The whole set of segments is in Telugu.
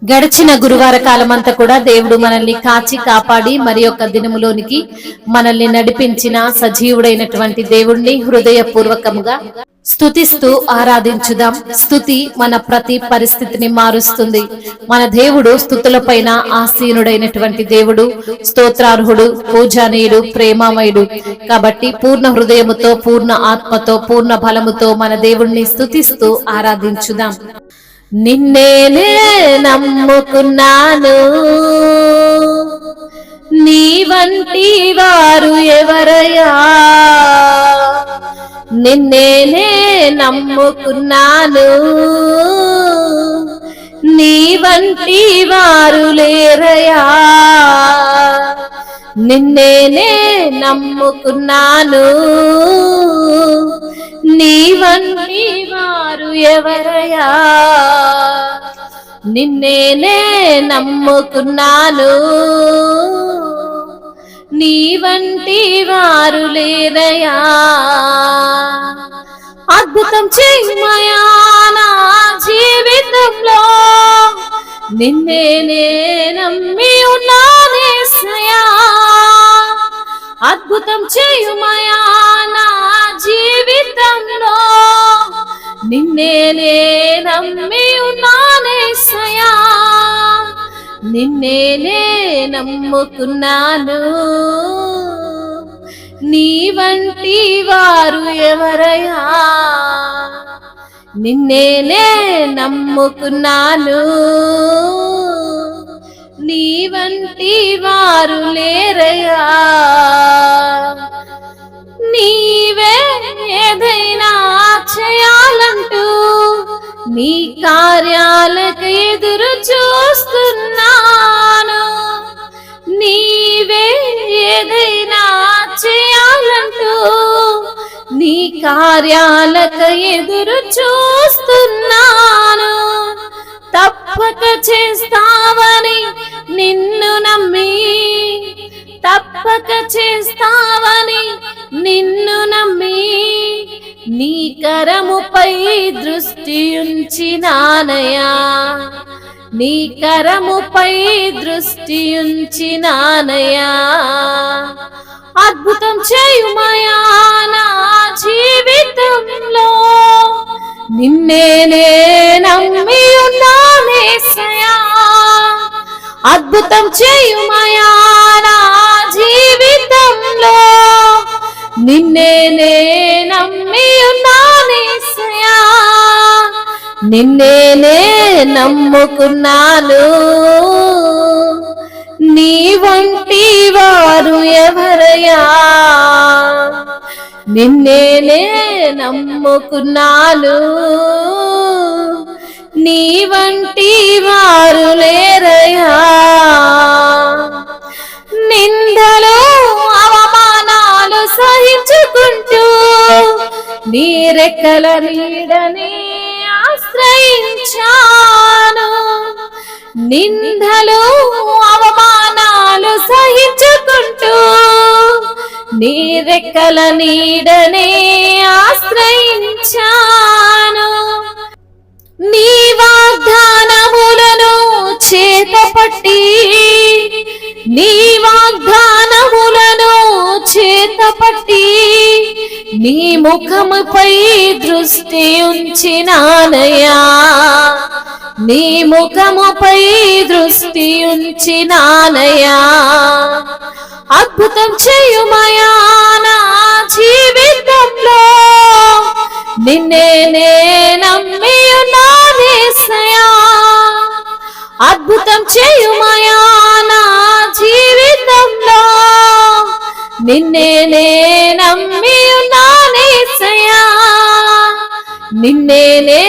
గడిచిన గురువార కాలమంతా కూడా దేవుడు మనల్ని కాచి కాపాడి మరి యొక్క దినములోనికి మనల్ని నడిపించిన సజీవుడైనటువంటి దేవుణ్ణి హృదయపూర్వకముగా స్తుతిస్తూ ఆరాధించుదాం. స్తుతి మన ప్రతి పరిస్థితిని మారుస్తుంది. మన దేవుడు స్తుతులపైన ఆసీనుడైనటువంటి దేవుడు, స్తోత్రార్హుడు, పూజనీయుడు, ప్రేమమయుడు. కాబట్టి పూర్ణ హృదయముతో, పూర్ణ ఆత్మతో, పూర్ణ బలముతో మన దేవుణ్ణి స్తుతిస్తూ ఆరాధించుదాం. నిన్నేనే నమ్ముకున్నాను, నీ వంటి వారు ఎవరయ్యా? నిన్నేనే నమ్ముకున్నాను, నీ వంటి వారు లేరయ్యా. నిన్నేనే నమ్ముకున్నాను, నీ వంటి వారు ఎవరయ్యా? నిన్నేనే నమ్ముకున్నాను, నీ వంటి వారు లేరయ్యా. అద్భుతం చెయ్యమయ్యా నా జీవితంలో, నిన్నేనే నమ్మి ఉన్నానేసయ్యా. అద్భుతం చెయ్యమయ్యా నా జీవితంలో, నిన్నేనే నమ్మి ఉన్నానేసయ్యా. నిన్నేనే నమ్ముకున్నాను, నీ వంటి వారు ఎవరయ్యా? నిన్నేనే నమ్ముకున్నాను, నీ వంటి వారు లేరయ్యా. నీవే ఏదైనా చేయాలంటూ నీ కార్యాలకు ఎదురు చూస్తున్నాను. నీవే ఏదైనా చేయాలంటూ నీ కార్యాలకు ఎదురు చూస్తున్నాను. తప్పక చేస్తావని నిన్ను నమ్మి, తప్పక చేస్తావని నిన్ను నమ్మి, నీ కరముపై దృష్టి ఉంచినానయ్యా. నీ కరముపై దృష్టి ఉంచినానయ్యా. అద్భుతం చేయుమయ్యా నా జీవితంలో, నిన్నేనే నమ్మి ఉన్నానేసయ్యా. అద్భుతం చేయుమయ్యా నా జీవితంలో, నిన్నేనే నమ్మి ఉన్నానేసయ్యా. నిన్నేనే నమ్ముకున్నాను, నీ వంటి వారు ఎవరయ్యా? నిన్నేనే నమ్ముకున్నాను, నీ వంటి వారు లేరయ్యా. నిందలు అవమానాలు సహించుకుంటూ నీ రెక్కల నీడని ఆశ్రయించాను. నిందలు అవమానాలు సహించుకుంటూ నీ రెక్కల నీడనే ఆశ్రయించాను. నీ వాగ్దానములను చేతపట్టి, నీ వాగ్దానములను చేతపట్టి, నీ ముఖముపై దృష్టి ఉంచినానయ్యా. నీ ముఖముపై దృష్టి ఉంచినానయ్యా. అద్భుతం చేయుమయ్యా నా జీవితంలో, నిన్నేనే నమ్మి ఉన్నానేసయ్యా. అద్భుతం చేయుమయ్యా నా జీవితంలో, నిన్నేనే నమ్మి ఉన్నానేసయ్యా. నిన్నేనే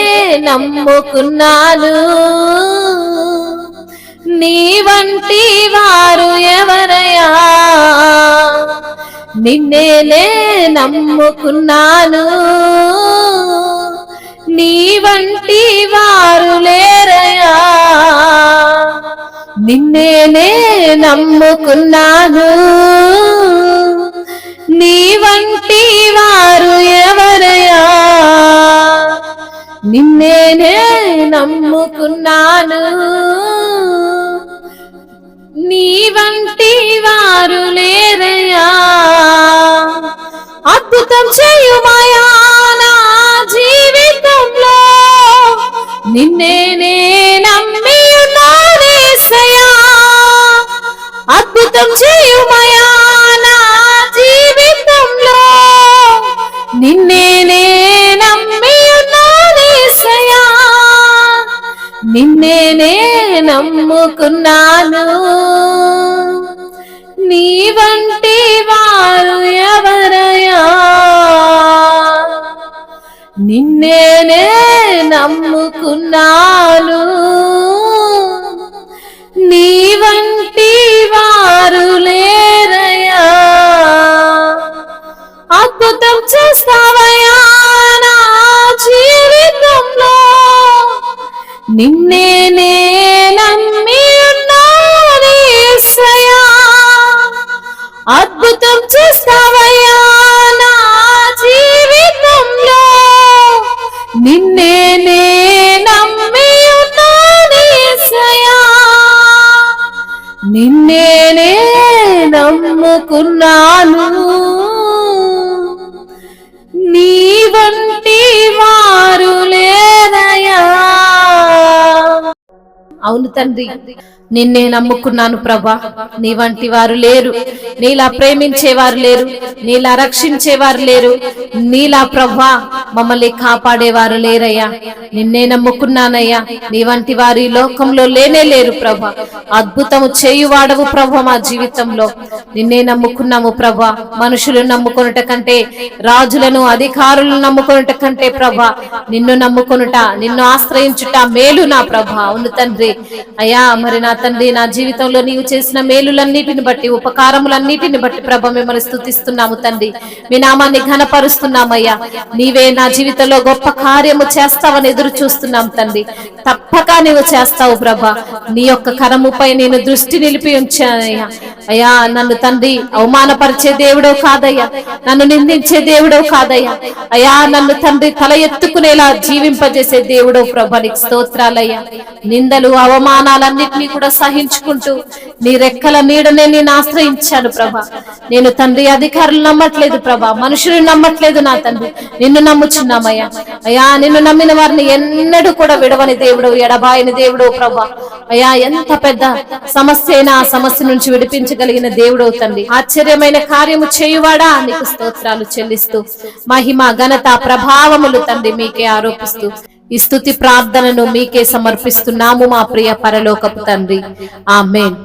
నమ్ముకున్నాను, నీ వంటి వారు ఎవరయ్యా? నిన్నేనే నమ్ముకున్నాను, నీ వంటి వారు లేరయ్యా. నిన్నేనే నమ్ముకున్నాను, నీ వంటి వారు ఎవరయ్యా? నిన్నే నిన్నేనే నమ్ముకున్నాను, నీ వంటి వారు లేరయ్యా. అద్భుతం చేయుమయా నా జీవితంలో, నిన్నేనే నమ్మి ఉన్నాను యేసయ్యా. అద్భుతం చేయుమయా నా జీవితంలో, నిన్నేనే నమ్మి ఉన్నాను యేసయ్యా. నిన్నేనే నమ్ముకున్నాను, నీ వంటి వారు ఎవరయ్యా. నిన్నేనే నమ్ముకున్నాను, నీ వంటి వారు లేరయ్యా. అద్భుతం చేస్తావయ్యా నా జీవితంలో, నిన్నేనే నమ్మి ఉన్నాను యేసయ్యా. అద్భుతం చేస్తావయ్యా నా జీవితంలో, నిన్నేనే నమ్మి ఉన్నాను యేసయ్యా. నిన్నేనే నమ్ముకున్నాను, నీ వంటి వారు లేరయ్యా. అవును తండ్రి, నిన్నే నమ్ముకున్నాను ప్రభా. నీ వంటి వారు లేరు, నీలా ప్రేమించేవారు లేరు, నీలా రక్షించేవారు లేరు, నీలా ప్రభా మమ్మల్ని కాపాడేవారు లేరయ్యా. నిన్నే నమ్ముకున్నానయ్యా, నీ వంటి వారు ఈ లోకంలో లేనే లేరు ప్రభా. అద్భుతము చేయువాడవు ప్రభా మా జీవితంలో. నిన్నే నమ్ముకున్నాము ప్రభా. మనుషులను నమ్ముకొనుట కంటే, రాజులను అధికారులను నమ్ముకొనుట కంటే ప్రభా నిన్ను నమ్ముకొనుట, నిన్ను ఆశ్రయించుట మేలు నా ప్రభా. అవును తండ్రి అయ్యా, మరి నా తండ్రి నా జీవితంలో నీవు చేసిన మేలులన్నిటిని బట్టి, ఉపకారములన్నిటిని బట్టి ప్రభ మిమ్మల్ని స్తుతిస్తున్నాము తండ్రి. మీ నామాన్ని ఘనపరుస్తున్నామయ్యా. నీవే నా జీవితంలో గొప్ప కార్యము చేస్తావని ఎదురు చూస్తున్నాం తండ్రి. తప్పక నీవు చేస్తావు ప్రభ. నీ యొక్క కరముపై నేను దృష్టి నిలిపి ఉంచానయ్యా. అయ్యా, నన్ను తండ్రి అవమానపరిచే దేవుడో కాదయ్యా, నన్ను నిందించే దేవుడో కాదయ్యా. అయ్యా, నన్ను తండ్రి తల ఎత్తుకునేలా జీవింపజేసే దేవుడో ప్రభ, నీకు స్తోత్రాలయ్యా. నిందలు అవమానాలన్నిటినీ కూడా సహించుకుంటూ నీ రెక్కల నీడనే నేను ఆశ్రయించాను ప్రభా. నేను తండ్రి అధికారులు నమ్మట్లేదు ప్రభా, మనుషులు నమ్మట్లేదు నా తండ్రి, నిన్ను నమ్ముచున్నామయ్యా. అయ్యా, నిన్ను నమ్మిన వారిని ఎన్నడూ కూడా విడవని దేవుడు, ఎడబాయని దేవుడు ప్రభా. అయ్యా, ఎంత పెద్ద సమస్య అయినా ఆ సమస్య నుంచి విడిపించగలిగిన దేవుడు తండ్రి. ఆశ్చర్యమైన కార్యము చేయువాడా, నీకు స్తోత్రాలు చెల్లిస్తూ మహిమ ఘనత ప్రభావములు తండ్రి మీకే ఆరోపిస్తూ ఈ స్తుతి ప్రార్థనను మీకే సమర్పిస్తున్నాము మా ప్రియ పరలోకపు తండ్రి. ఆమేన్.